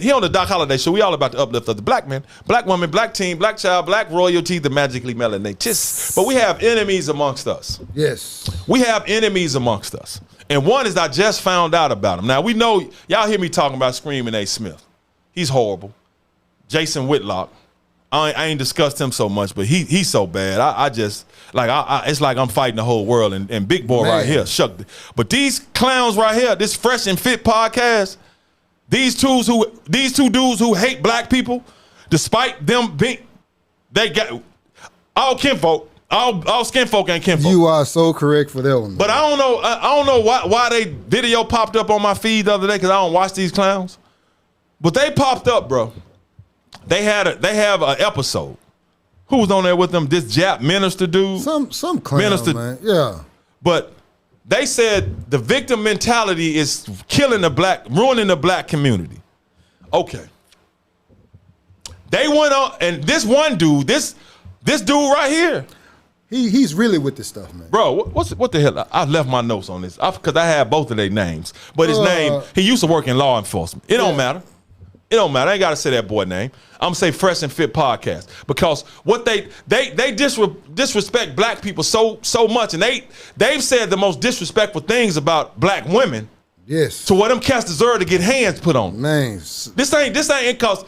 he on the Doc Holliday show. We all about the uplift of the black man, black woman, black teen, black child, black royalty, the magically melanated. But we have enemies amongst us. Yes. We have enemies amongst us. And one is I just found out about him. Now, we know, y'all hear me talking about Screaming A. Smith. He's horrible. Jason Whitlock. I ain't discussed him so much, but he's so bad. I just, like, it's like I'm fighting the whole world. And Big Boy right here, shook. But these clowns right here, this Fresh and Fit podcast, these two dudes who hate black people, despite them being, they got all kinfolk. All skin folk ain't kinfolk. You are so correct for that one. Man. But I don't know why they video popped up on my feed the other day, because I don't watch these clowns. But they popped up, bro. They have an episode. Who was on there with them? This Jap minister dude. Some clown, minister, man. Yeah. But they said the victim mentality is killing ruining the black community. Okay. They went on, and this one dude, this dude right here. He's really with this stuff, man. Bro, what the hell? I left my notes on this because I had both of their names. But his name, he used to work in law enforcement. It don't matter. It don't matter. I ain't got to say that boy name. I'm going to say Fresh and Fit Podcast. Because what they disrespect black people so much. And they've said the most disrespectful things about black women. Yes. To what them cats deserve to get hands put on them. Man. This ain't because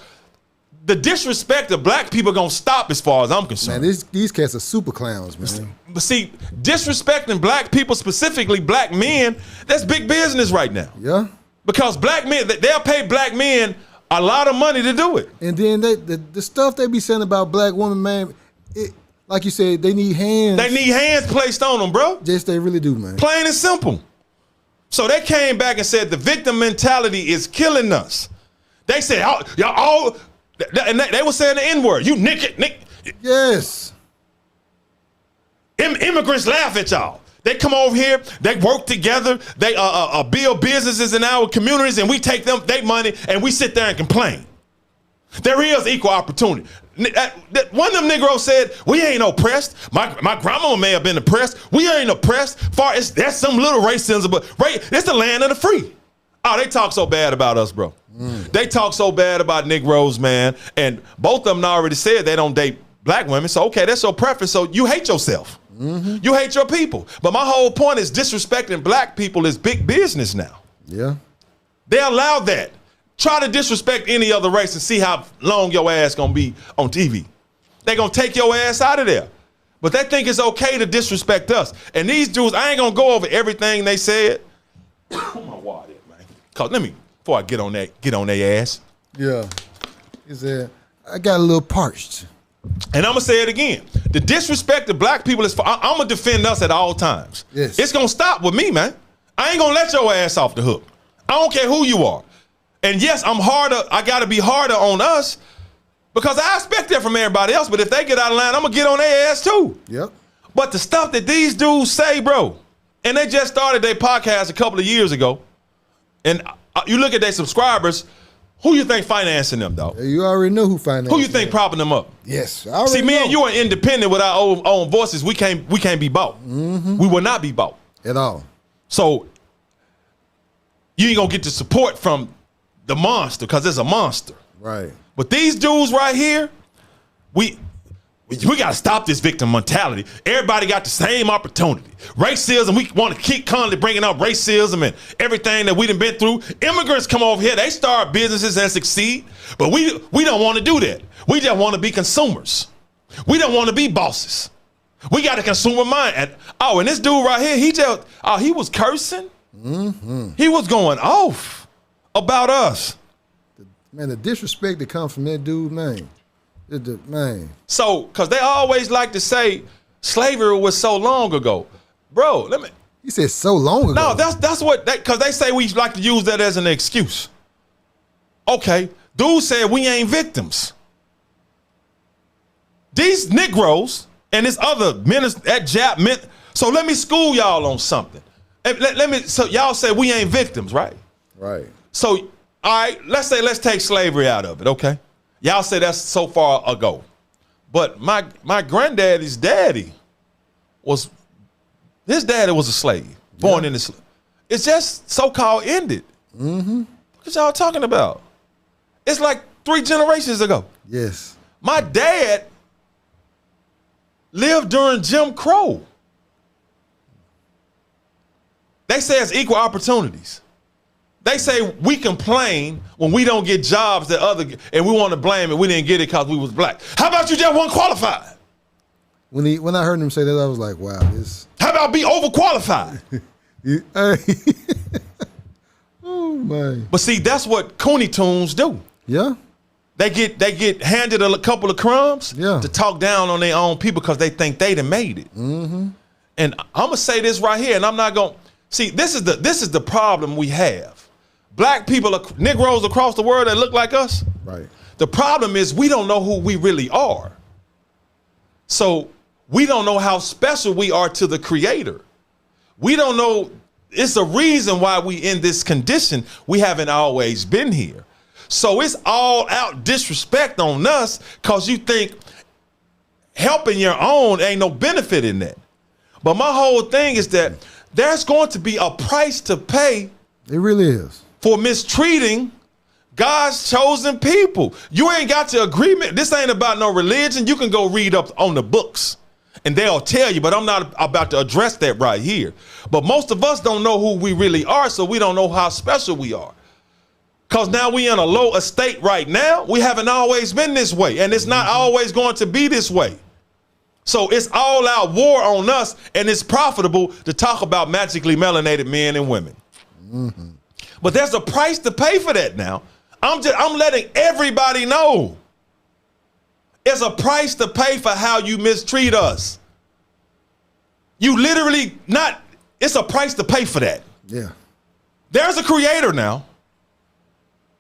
the disrespect of black people gonna stop as far as I'm concerned. Man, these cats are super clowns, man. But see, disrespecting black people, specifically black men, that's big business right now. Yeah. Because black men, they'll pay black men a lot of money to do it. And then the stuff they be saying about black women, man, like you said, they need hands. They need hands placed on them, bro. Yes, they really do, man. Plain and simple. So they came back and said the victim mentality is killing us. They said, y'all all... And they were saying the N-word. You Nick. Yes. Immigrants laugh at y'all. They come over here, they work together, they build businesses in our communities, and we take their money and we sit there and complain. There is equal opportunity. One of them Negroes said, we ain't oppressed. My grandma may have been oppressed. We ain't oppressed. That's some little racism, but it's the land of the free. Oh, they talk so bad about us, bro. They talk so bad about Negroes, man. And both of them already said they don't date black women. So, okay, that's your preference. So you hate yourself. You hate your people. But my whole point is disrespecting black people is big business now. Yeah. They allow that. Try to disrespect any other race and see how long your ass gonna be on TV. They gonna take your ass out of there. But they think it's okay to disrespect us. And these dudes, I ain't gonna go over everything they said. Oh my water. Cause before I get on their ass. Yeah. He said, I got a little parched. And I'm gonna say it again. The disrespect of black people is I'm gonna defend us at all times. Yes. It's gonna stop with me, man. I ain't gonna let your ass off the hook. I don't care who you are. And yes, I gotta be harder on us because I expect that from everybody else. But if they get out of line, I'm gonna get on their ass too. Yep. But the stuff that these dudes say, bro, and they just started their podcast a couple of years ago. And you look at their subscribers, who you think financing them, though? You already know who financing them. Who you think propping them up? Yes, I See, already me know. and you are independent with our own voices. We can't be bought. We will not be bought. At all. So you ain't gonna get the support from the monster because it's a monster. Right. But these dudes right here, we gotta stop this victim mentality. Everybody got the same opportunity. Racism, we want to keep constantly bringing up racism and everything that we done been through. Immigrants come over here, they start businesses and succeed, but we don't want to do that. We just want to be consumers. We don't want to be bosses. We got a consumer mind. And this dude right here, he was cursing. He was going off about us. Man, the disrespect that comes from that dude, man. Man. So, because they always like to say slavery was so long ago. Bro, You said so long ago. No, that's what, because they say we like to use that as an excuse. Okay, dude said we ain't victims. These Negroes and this other minister, that Jap, so let me school y'all on something. So y'all say we ain't victims, right? Right. So, all right, let's take slavery out of it, okay? Y'all say that's so far ago. But my granddaddy's daddy was a slave, born in the slave. It's just so-called ended. What y'all talking about? It's like 3 generations ago. Yes. My dad lived during Jim Crow. They say it's equal opportunities. They say we complain when we don't get jobs and we want to blame it. We didn't get it because we was black. How about you just weren't qualified? When I heard him say that, I was like, wow, this. How about be overqualified? Oh man. But see, that's what Cooney Tunes do. Yeah. They get handed a couple of crumbs to talk down on their own people because they think they done made it. Mm-hmm. And I'm gonna say this right here, and I'm not gonna see. This is the problem we have. Black people, Negroes across the world that look like us. Right. The problem is we don't know who we really are. So we don't know how special we are to the Creator. We don't know. It's a reason why we in this condition. We haven't always been here. So it's all out disrespect on us because you think helping your own ain't no benefit in that. But my whole thing is that there's going to be a price to pay. It really is. For mistreating God's chosen people. You ain't got to agreement. This ain't about no religion. You can go read up on the books and they'll tell you, but I'm not about to address that right here. But most of us don't know who we really are, so we don't know how special we are. Because now we in a low estate right now. We haven't always been this way, and it's not always going to be this way. So it's all out war on us, and it's profitable to talk about magically melanated men and women. Mm-hmm. But there's a price to pay for that now. I'm letting everybody know. It's a price to pay for how you mistreat us. You literally it's a price to pay for that. Yeah. There's a Creator now.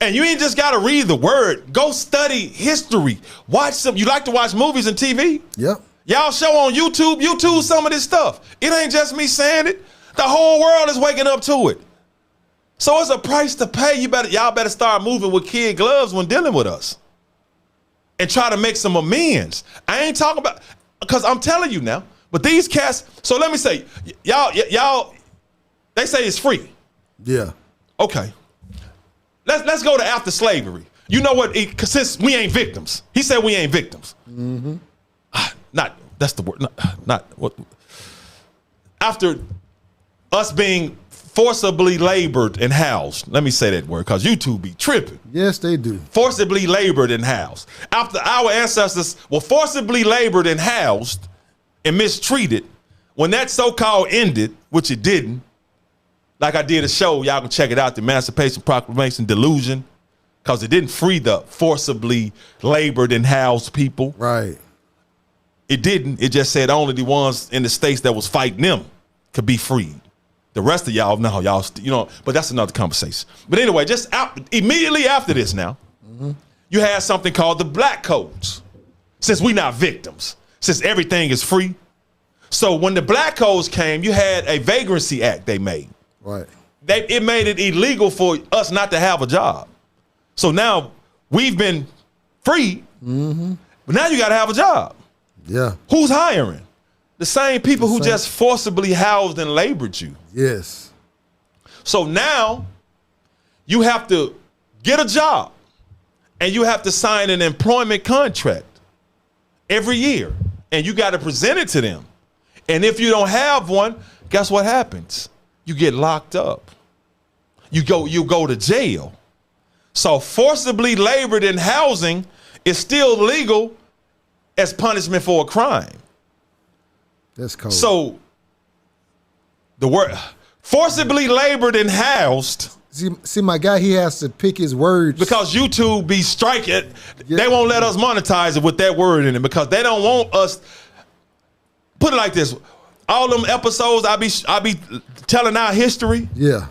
And you ain't just got to read the word. Go study history. You like to watch movies and TV? Yep. Y'all show on YouTube some of this stuff. It ain't just me saying it. The whole world is waking up to it. So it's a price to pay. Y'all better start moving with kid gloves when dealing with us. And try to make some amends. I ain't talking about, because I'm telling you now, but these cats, so let me say, y'all, they say it's free. Yeah. Okay. Let's go to after slavery. You know what? Since we ain't victims. He said we ain't victims. Mm-hmm. That's the word. Not what. After us being forcibly labored and housed. Let me say that word because you two be tripping. Yes, they do. Forcibly labored and housed. After our ancestors were forcibly labored and housed and mistreated, when that so-called ended, which it didn't, like I did a show, y'all can check it out, the Emancipation Proclamation Delusion, because it didn't free the forcibly labored and housed people. Right. It didn't. It just said only the ones in the states that was fighting them could be freed. The rest of y'all, no, y'all, but that's another conversation. But anyway, immediately after this now, you had something called the Black Codes. Since we not victims, since everything is free. So when the Black Codes came, you had a vagrancy act they made. Right. It made it illegal for us not to have a job. So now we've been free, but now you got to have a job. Yeah. Who's hiring? The same people who just forcibly housed and labored you. Yes. So now you have to get a job and you have to sign an employment contract every year and you got to present it to them. And if you don't have one, guess what happens? You get locked up. You go to jail. So forcibly labored in housing is still legal as punishment for a crime. That's cold. So the word forcibly labored and housed. See, my guy, he has to pick his words. Because YouTube be striking, they won't let us monetize it with that word in it because they don't want us. Put it like this. All them episodes I be telling our history. Yeah.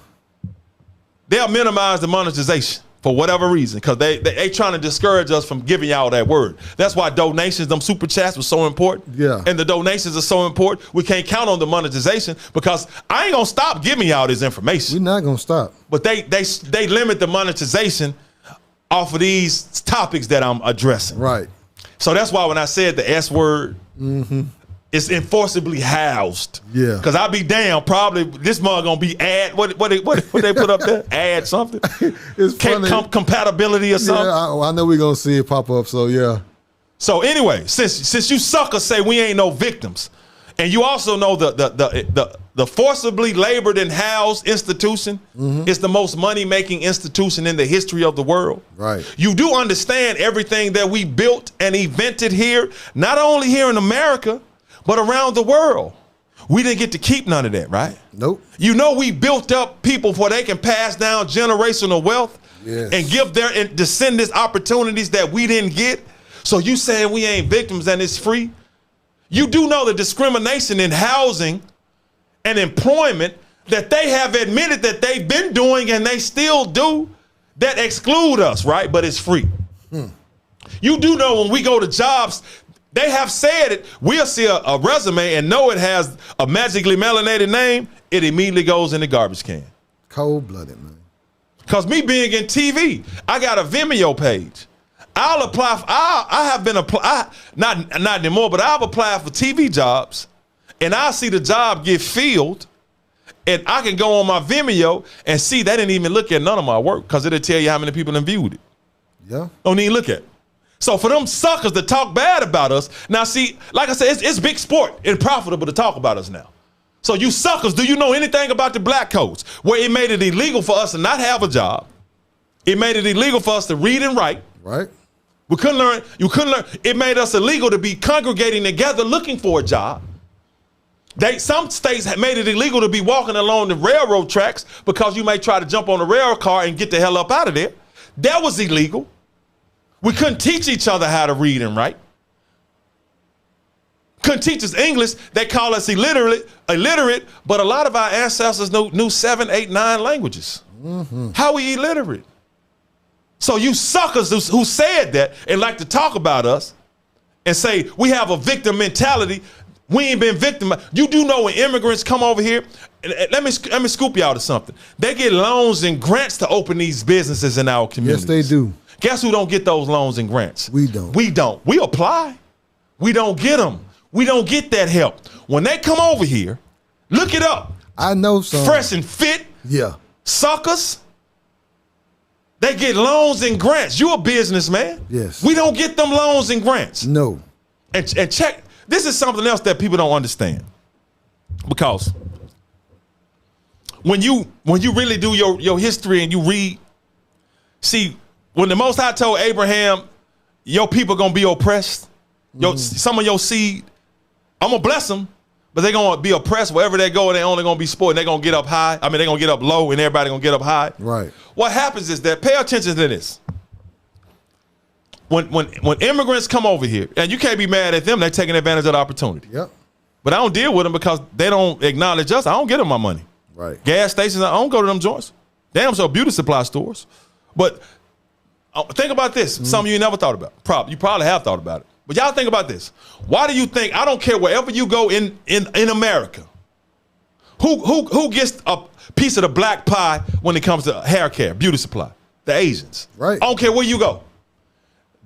They'll minimize the monetization for whatever reason because they trying to discourage us from giving y'all that word. That's why donations, them super chats was so important. Yeah. And the donations are so important. We can't count on the monetization because I ain't gonna stop giving y'all this information. We're not gonna stop. But they limit the monetization off of these topics that I'm addressing. Right. So that's why when I said the S word, is enforceably housed. Yeah. Because I'll be damn, probably this mug gonna be what they put up there? Add something? It's funny. Compatibility or something? Yeah, I know we're gonna see it pop up, so yeah. So anyway, since you suckers say we ain't no victims, and you also know the forcibly labored and housed institution is the most money-making institution in the history of the world. Right. You do understand everything that we built and invented here, not only here in America, but around the world. We didn't get to keep none of that, right? Nope. You know we built up people where they can pass down generational wealth and give their descendants opportunities that we didn't get. So you saying we ain't victims and it's free? You do know the discrimination in housing and employment that they have admitted that they've been doing and they still do that exclude us, right? But it's free. You do know when we go to jobs, they have said it. We'll see a resume and know it has a magically melanated name. It immediately goes in the garbage can. Cold-blooded, man. Because me being in TV, I got a Vimeo page. I'll apply. I have been not anymore, but I've applied for TV jobs, and I see the job get filled, and I can go on my Vimeo and see they didn't even look at none of my work because it'll tell you how many people have viewed it. Yeah. Don't even look at it. So for them suckers to talk bad about us, now see, like I said, it's big sport and profitable to talk about us now. So you suckers, do you know anything about the black codes where it made it illegal for us to not have a job? It made it illegal for us to read and write. Right. We couldn't learn. You couldn't learn. It made us illegal to be congregating together looking for a job. Some states had made it illegal to be walking along the railroad tracks because you may try to jump on a rail car and get the hell up out of there. That was illegal. We couldn't teach each other how to read and write. Couldn't teach us English. They call us illiterate, but a lot of our ancestors knew 7, 8, 9 languages. How we illiterate? So you suckers who said that and like to talk about us and say we have a victim mentality, we ain't been victimized. You do know when immigrants come over here, and let me scoop you out of something. They get loans and grants to open these businesses in our communities. Yes, they do. Guess who don't get those loans and grants? We don't. We don't. We apply. We don't get them. We don't get that help. When they come over here, look it up. I know some. Fresh&Fit. Yeah. Suckers. They get loans and grants. You a businessman. Yes. We don't get them loans and grants. No. And check, this is something else that people don't understand. Because when you really do your history and you read, see, when the Most High told Abraham, your people gonna be oppressed, some of your seed, I'm gonna bless them, but they're gonna be oppressed wherever they go, and they only gonna be spoiled, and they're gonna get up high. I mean, they're gonna get up low, and everybody gonna get up high. Right. What happens is that, pay attention to this. When immigrants come over here, and you can't be mad at them, they're taking advantage of the opportunity. Yep. But I don't deal with them because they don't acknowledge us. I don't get them my money. Right. Gas stations, I don't go to them joints. Damn, so beauty supply stores. But think about this. Some of you never thought about. You probably have thought about it. But y'all think about this. Why do you think, I don't care wherever you go in America, who gets a piece of the black pie when it comes to hair care, beauty supply? The Asians. Right. I don't care where you go.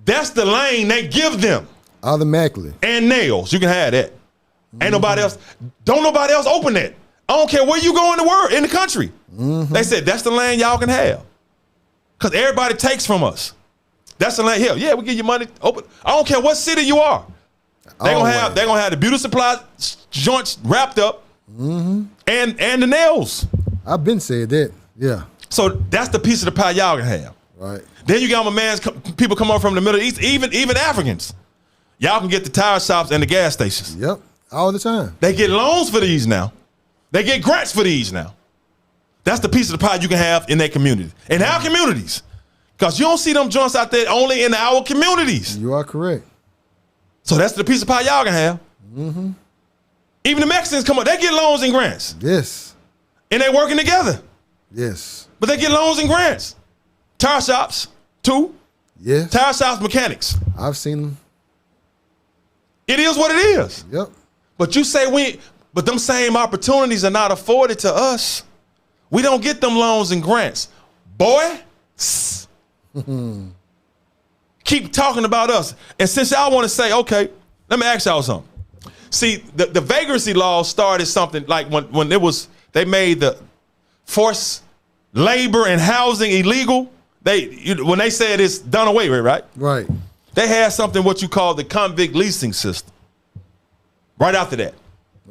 That's the lane they give them. Automatically. And nails. You can have that. Ain't nobody else. Don't nobody else open that. I don't care where you go in the world, in the country. They said that's the lane y'all can have. Because everybody takes from us. That's the lane. Hell, yeah, we give you money. Open. I don't care what city you are. They're gonna have the beauty supply joints wrapped up and the nails. I've been said that. Yeah. So that's the piece of the pie y'all can have. Right. Then you got my man's people come up from the Middle East, even Africans. Y'all can get the tire shops and the gas stations. Yep. All the time. They get loans for these now. They get grants for these now. That's the piece of the pie you can have in their community. In our communities. Because you don't see them joints out there only in our communities. You are correct. So that's the piece of pie y'all can have. Even the Mexicans come up, they get loans and grants. Yes. And they working together. Yes. But they get loans and grants. Tire shops, too. Yes. Tire shops, mechanics. I've seen them. It is what it is. Yep. But you say but them same opportunities are not afforded to us. We don't get them loans and grants. Boy, keep talking about us. And since y'all want to say, okay, let me ask y'all something. See, the vagrancy law started something like when they made the forced labor and housing illegal. When they said it's done away with, right? Right. They had something what you call the convict leasing system. Right after that.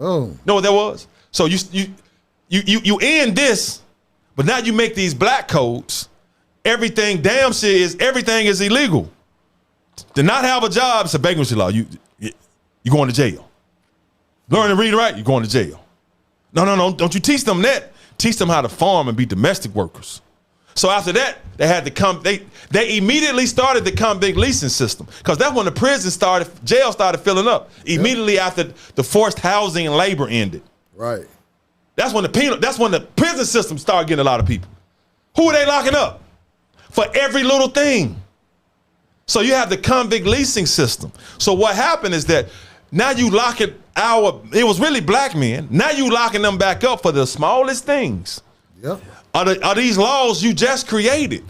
Oh. You know what that was? So you end this, but now you make these black codes. Everything everything is illegal. To not have a job, it's a vagrancy law. You going to jail. Learn to read and write, you're going to jail. No. Don't you teach them that. Teach them how to farm and be domestic workers. So after that, they had to come. They immediately started the convict leasing system because that's when the jail started filling up. Immediately after the forced housing and labor ended. Right. That's when the prison system started getting a lot of people. Who are they locking up? For every little thing. So you have the convict leasing system. So what happened is that now you locking it was really black men. Now you locking them back up for the smallest things. Yep. Are these laws you just created?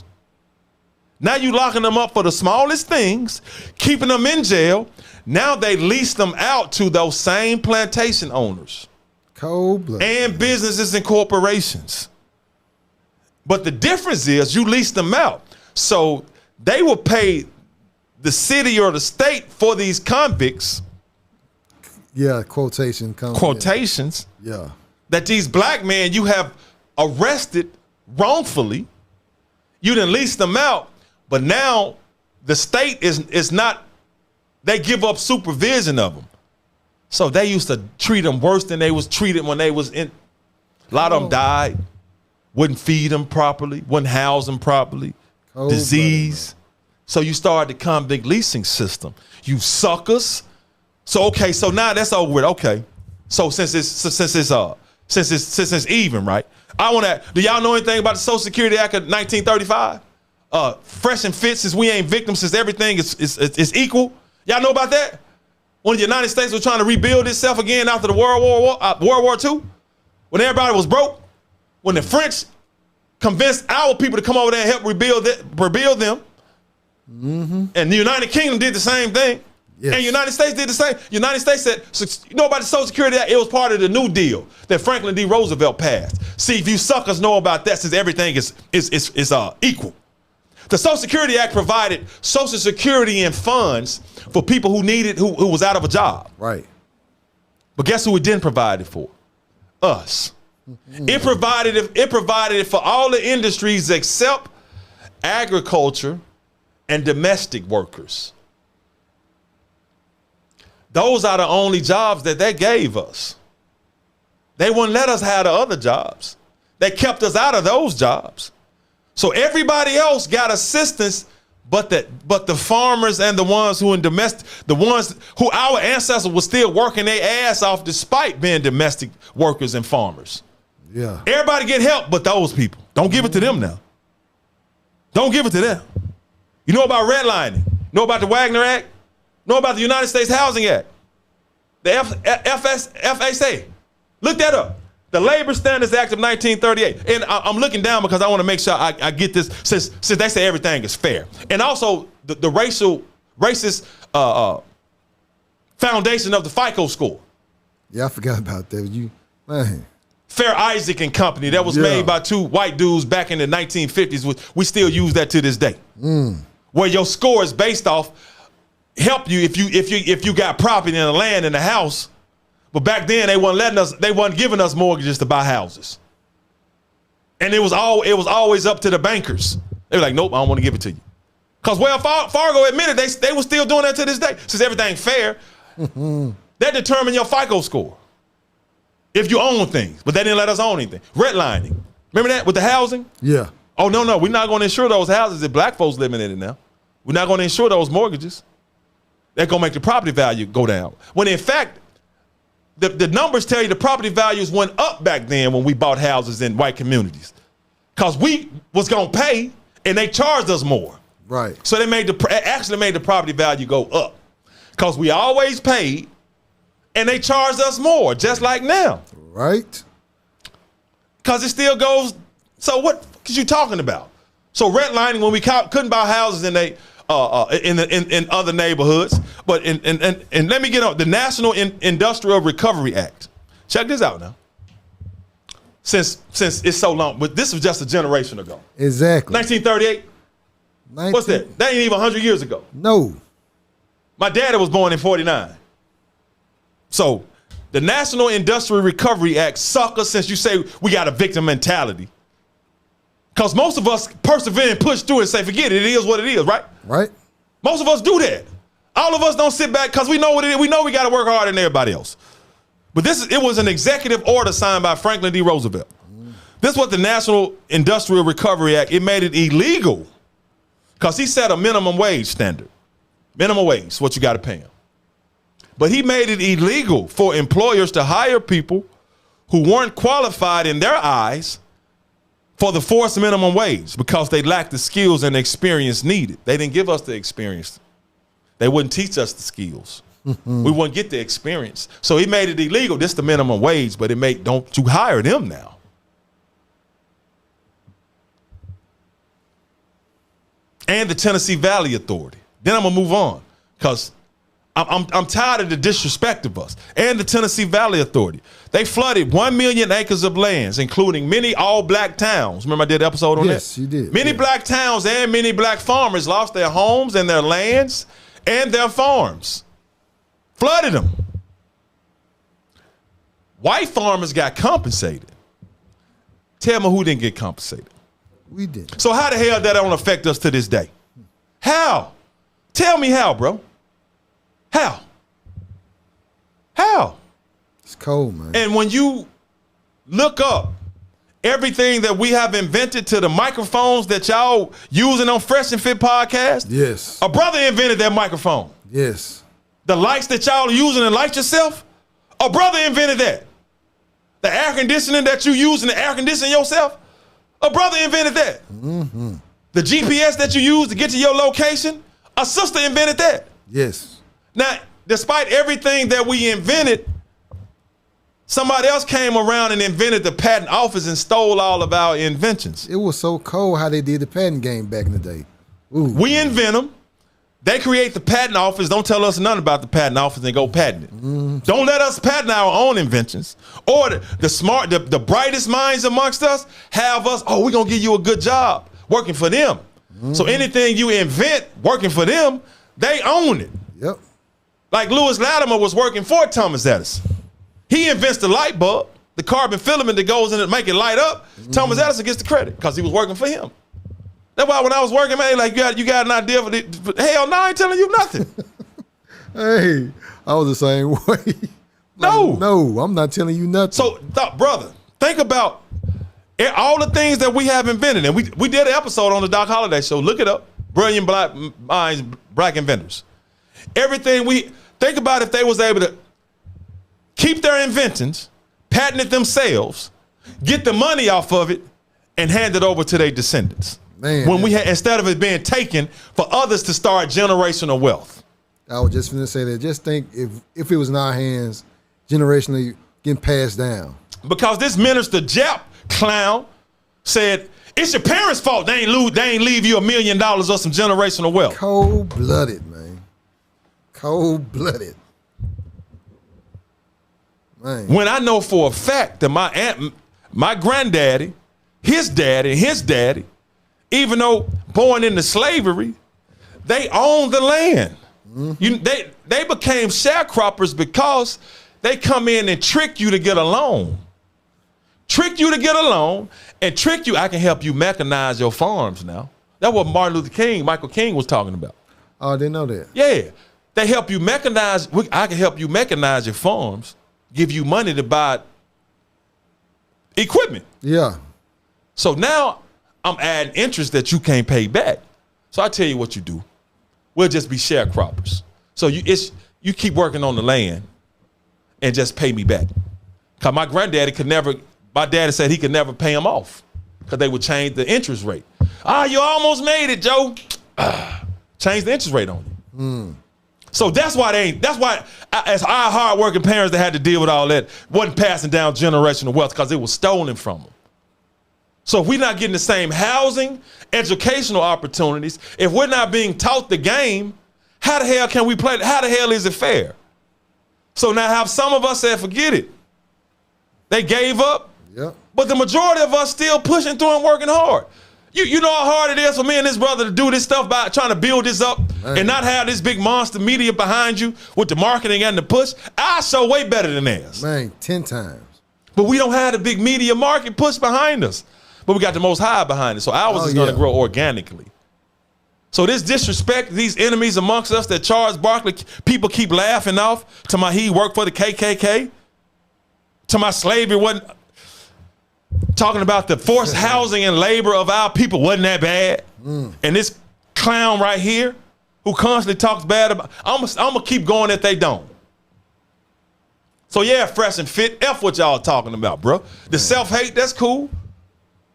Now you locking them up for the smallest things, keeping them in jail. Now they lease them out to those same plantation owners. Cold blood. And businesses and corporations. But the difference is you lease them out. So they will pay the city or the state for these convicts. Yeah, quotations. Yeah. That these black men you have arrested wrongfully. You didn't lease them out, but now the state is not, they give up supervision of them. So they used to treat them worse than they was treated when they was in. A lot of them died. Wouldn't feed them properly. Wouldn't house them properly. Disease. So you started the convict leasing system. You suckers. So now that's over with. Okay. So since it's even, right? Do y'all know anything about the Social Security Act of 1935? Fresh&Fit, since we ain't victims, since everything is equal. Y'all know about that? When the United States was trying to rebuild itself again after the World War II, when everybody was broke, when the French convinced our people to come over there and help rebuild them, and the United Kingdom did the same thing. Yes. And the United States did the same. United States said, you know about the Social Security Act? It was part of the New Deal that Franklin D. Roosevelt passed. See, if you suckers know about that, since everything is equal. The Social Security Act provided Social Security and funds for people who needed, who was out of a job. Right. But guess who it didn't provide it for? Us. It provided it for all the industries except agriculture and domestic workers. Those are the only jobs that they gave us. They wouldn't let us have the other jobs. They kept us out of those jobs. So everybody else got assistance, but the farmers and the ones who in domestic, the ones who our ancestors were still working their ass off despite being domestic workers and farmers. Yeah. Everybody get help but those people. Don't give it to them now. Don't give it to them. You know about redlining? Know about the Wagner Act? Know about the United States Housing Act? The FSA. Look that up. The Labor Standards Act of 1938. And I'm looking down because I want to make sure I get this since they say everything is fair. And also the racist foundation of the FICO score. Yeah, I forgot about that. Man. Fair Isaac and Company that was made by two white dudes back in the 1950s. We still use that to this day. Where your score is based off help you if you got property and the land and the house. But back then they wasn't giving us mortgages to buy houses. And it was always up to the bankers. They were like, nope, I don't want to give it to you. Because Fargo admitted they were still doing that to this day. Since everything's fair, that determined your FICO score. If you own things, but they didn't let us own anything. Redlining. Remember that with the housing? Yeah. Oh, no, we're not going to insure those houses if black folks living in it now. We're not going to insure those mortgages. That's going to make the property value go down. When in fact, the numbers tell you the property values went up back then when we bought houses in white communities. Because we was going to pay and they charged us more. Right. So they actually made the property value go up. Because we always paid and they charged us more, just like now. Right. Because it still goes, so what you talking about? So redlining, when we couldn't buy houses and they in other neighborhoods. But and let me get on the National Industrial Recovery Act. Check this out now. Since it's so long, but this was just a generation ago. Exactly. 1938. What's that? That ain't even 100 years ago. No. My daddy was born in 49. So the National Industrial Recovery Act sucker, since you say we got a victim mentality. Because most of us persevere and push through and say, forget it, it is what it is, right? Right. Most of us do that. All of us don't sit back because we know what it is. We know we got to work harder than everybody else. But it was an executive order signed by Franklin D. Roosevelt. This was the National Industrial Recovery Act. It made it illegal because he set a minimum wage standard. Minimum wage, what you got to pay them. But he made it illegal for employers to hire people who weren't qualified in their eyes for the forced minimum wage because they lacked the skills and experience needed. They didn't give us the experience. They wouldn't teach us the skills. We wouldn't get the experience. So he made it illegal. This is the minimum wage, but don't you hire them now. And the Tennessee Valley Authority. Then I'm gonna move on because I'm tired of the disrespect of us. And the Tennessee Valley Authority. They flooded 1 million acres of lands, including many all-black towns. Remember I did an episode on that? Yes, you did. Many black towns and many black farmers lost their homes and their lands and their farms. Flooded them. White farmers got compensated. Tell me who didn't get compensated. We did. So how the hell that don't affect us to this day? How? Tell me how, bro. How? How? It's cold, man. And when you look up everything that we have invented to the microphones that y'all using on Fresh and Fit podcast, Yes. a brother invented that microphone. Yes. The lights that y'all are using to light yourself, a brother invented that. The air conditioning that you using to air condition yourself, a brother invented that. Mm-hmm. The GPS that you use to get to your location, a sister invented that. Yes. Now, despite everything that we invented, somebody else came around and invented the patent office and stole all of our inventions. It was so cold how they did the patent game back in the day. Ooh. We invent them. They create the patent office. Don't tell us nothing about the patent office and go patent it. Mm-hmm. Don't let us patent our own inventions. Or the brightest minds amongst us have us, we're going to give you a good job working for them. Mm-hmm. So anything you invent working for them, they own it. Yep. Like Lewis Latimer was working for Thomas Edison. He invents the light bulb, the carbon filament that goes in it to make it light up. Mm-hmm. Thomas Edison gets the credit because he was working for him. That's why when I was working, man, like you got an idea for hell no, I ain't telling you nothing. Hey, I was the same way. No, I'm not telling you nothing. So, brother, think about all the things that we have invented. And we did an episode on the Doc Holliday show. Look it up. Brilliant Black Minds, Black Inventors. Everything think about if they was able to keep their inventions, patent it themselves, get the money off of it, and hand it over to their descendants. Man, when instead of it being taken for others to start generational wealth. I was just gonna say that. Just think if it was in our hands, generationally getting passed down. Because this minister Jap clown said it's your parents' fault they ain't leave you $1 million or some generational wealth. Cold-blooded, man. Cold-blooded. Man. When I know for a fact that my granddaddy, his daddy, even though born into slavery, they owned the land. Mm-hmm. They became sharecroppers because they come in and trick you to get a loan. Trick you to get a loan and trick you. I can help you mechanize your farms now. That's what Michael King was talking about. Oh, I didn't know that. Yeah. They help you mechanize. I can help you mechanize your farms, give you money to buy equipment. Yeah. So now I'm adding interest that you can't pay back. So I tell you what you do. We'll just be sharecroppers. So you keep working on the land and just pay me back. Cause my daddy said he could never pay him off because they would change the interest rate. You almost made it, Joe. Change the interest rate on you. Mm. So that's why as our hardworking parents that had to deal with all that, wasn't passing down generational wealth because it was stolen from them. So if we're not getting the same housing, educational opportunities, if we're not being taught the game, how the hell can we play? How the hell is it fair? So now have some of us said, forget it. They gave up, Yep. but the majority of us still pushing through and working hard. You know how hard it is for me and this brother to do this stuff by trying to build this up and not have this big monster media behind you with the marketing and the push. I show way better than theirs. Man, 10 times. But we don't have the big media market push behind us. But we got the Most High behind us. So ours is going to grow organically. So this disrespect, these enemies amongst us that Charles Barkley, people keep laughing off, to my he worked for the KKK, to my slavery wasn't, talking about the forced housing and labor of our people wasn't that bad. And this clown right here who constantly talks bad about, I'm gonna keep going if they don't. So yeah, Fresh and Fit, F what y'all talking about, bro. The self-hate, that's cool.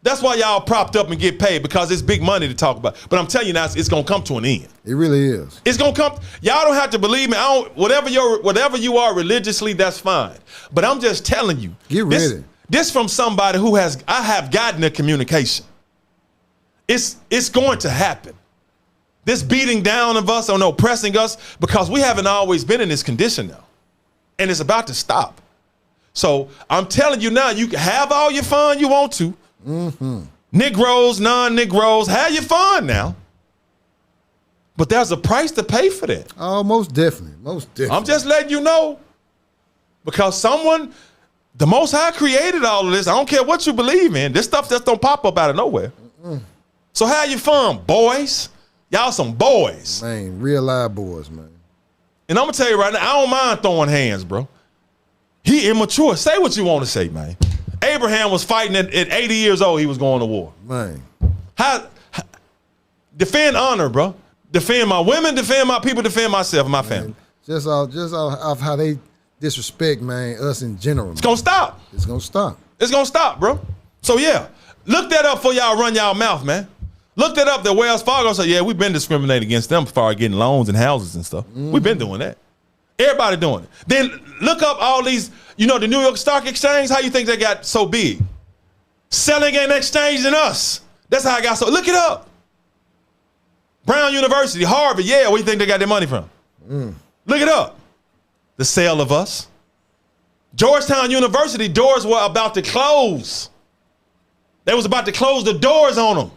That's why y'all propped up and get paid, because it's big money to talk about. But I'm telling you now, it's gonna come to an end. It really is. It's gonna come. Y'all don't have to believe me. Whatever you are religiously, that's fine. But I'm just telling you. Get ready. This from somebody who I have gotten the communication. It's going to happen. This beating down of us or oppressing us, because we haven't always been in this condition now. And it's about to stop. So I'm telling you now, you can have all your fun you want to. Negroes, non-Negroes, have your fun now. But there's a price to pay for that. Oh, most definitely. Most definitely. I'm just letting you know. Because the Most High created all of this. I don't care what you believe in. This stuff just don't pop up out of nowhere. So have your fun, boys. Y'all some boys. Man, real live boys, man. And I'm going to tell you right now, I don't mind throwing hands, bro. He immature. Say what you want to say, man. Abraham was fighting at 80 years old. He was going to war. Man. Defend honor, bro. Defend my women, defend my people, defend myself and my family. Just off how they disrespect, man, us in general. It's going to stop. It's going to stop. It's going to stop, bro. So, yeah, look that up before y'all run y'all mouth, man. Look that up. The Wells Fargo said, yeah, we've been discriminating against them as far as getting loans and houses and stuff. We've been doing that. Everybody doing it. Then look up all these, the New York Stock Exchange. How you think they got so big? Selling and exchanging us. That's how I got so. Look it up. Brown University, Harvard, yeah, where you think they got their money from? Look it up. The sale of us. Georgetown University, doors were about to close. They was about to close the doors on them.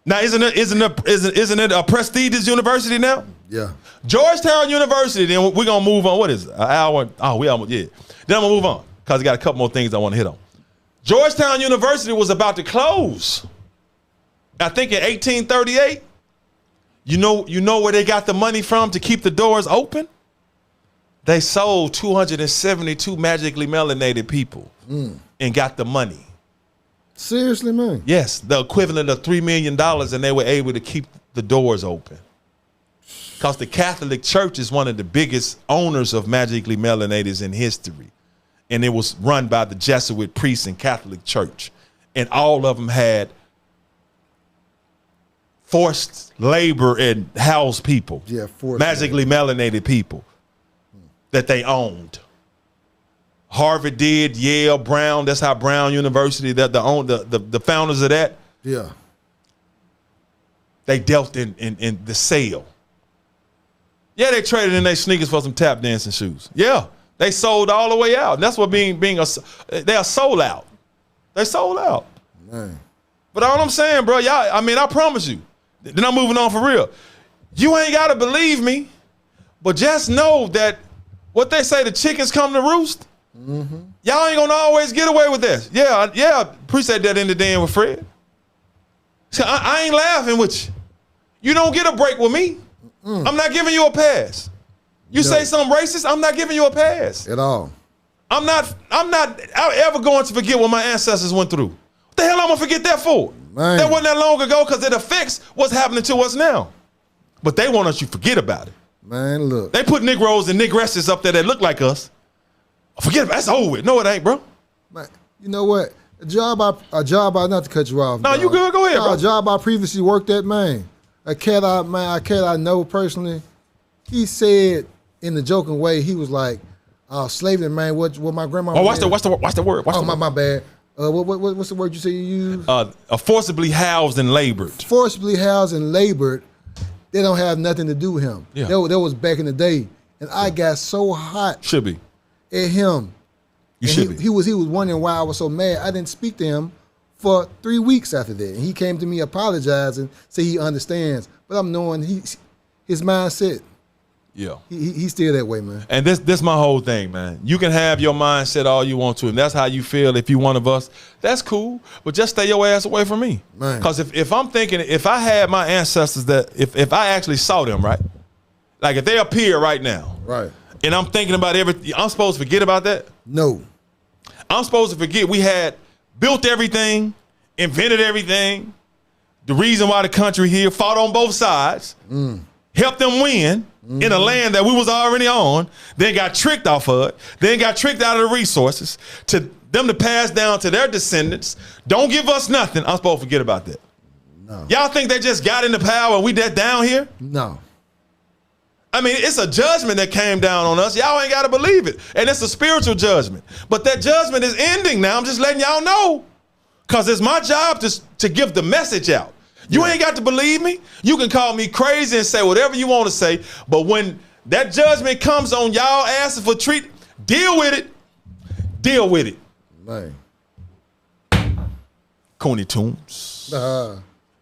Now, isn't it a prestigious university now? Yeah. Georgetown University, then we're going to move on. What is it? An hour? Oh, we almost, yeah. Then I'm going to move on because I got a couple more things I want to hit on. Georgetown University was about to close. I think in 1838. You know where they got the money from to keep the doors open? They sold 272 magically melanated people and got the money. Seriously, man? Yes, the equivalent of $3 million, and they were able to keep the doors open. Because the Catholic Church is one of the biggest owners of magically melanateds in history. And it was run by the Jesuit priests and Catholic Church. And all of them had forced labor and housed people. Yeah, forced magically melanated people that they owned. Harvard did, Yale, Brown. That's how Brown University, the founders of that. Yeah. They dealt in the sale. Yeah, they traded in their sneakers for some tap dancing shoes. Yeah, they sold all the way out. And that's what they are sold out. They sold out. Man. But all I'm saying, bro, y'all, I promise you. Then I'm moving on for real. You ain't got to believe me, but just know that what they say, the chickens come to roost. Y'all ain't gonna always get away with this. Yeah, appreciate that in the day with Fred. So I ain't laughing with you. You don't get a break with me. I'm not giving you a pass. You say something racist, I'm not giving you a pass. At all. I'm not ever going to forget what my ancestors went through. What the hell I'm gonna forget that for? Man. That wasn't that long ago, because it affects what's happening to us now. But they want us to forget about it. Man, look. They put Negroes and Negresses up there that look like us. Forget about it. That's over with. No, it ain't, bro. Man, you know what? A job I not to cut you off. No, you good. Go ahead, bro. A job I previously worked at, man. A cat I know personally. He said in the joking way, he was like, slavery, man, what my grandma. Oh, what's the word? My bad. What's the word you say you use? Forcibly housed and labored. Forcibly housed and labored. They don't have nothing to do with him. Yeah. That was back in the day, and I got so hot. Should be. At him. You should be. He was wondering why I was so mad. I didn't speak to him for 3 weeks after that. And he came to me apologizing, say he understands. But I'm knowing his mindset. Yeah. He's still that way, man. And this my whole thing, man. You can have your mindset all you want to, and that's how you feel if you one of us. That's cool, but just stay your ass away from me. Because if I'm thinking, if I had my ancestors that, if I actually saw them, right? Like if they appear right now. Right. And I'm thinking about everything, I'm supposed to forget about that? No. I'm supposed to forget we had built everything, invented everything, the reason why the country here fought on both sides, helped them win in a land that we was already on, then got tricked off of it, then got tricked out of the resources to them to pass down to their descendants. Don't give us nothing. I'm supposed to forget about that. No. Y'all think they just got into power and we that down here? No. I mean, it's a judgment that came down on us. Y'all ain't got to believe it. And it's a spiritual judgment. But that judgment is ending now. I'm just letting y'all know. Because it's my job to give the message out. You ain't got to believe me. You can call me crazy and say whatever you want to say. But when that judgment comes on y'all asking for treat, deal with it. Deal with it. Man. Coney Tunes.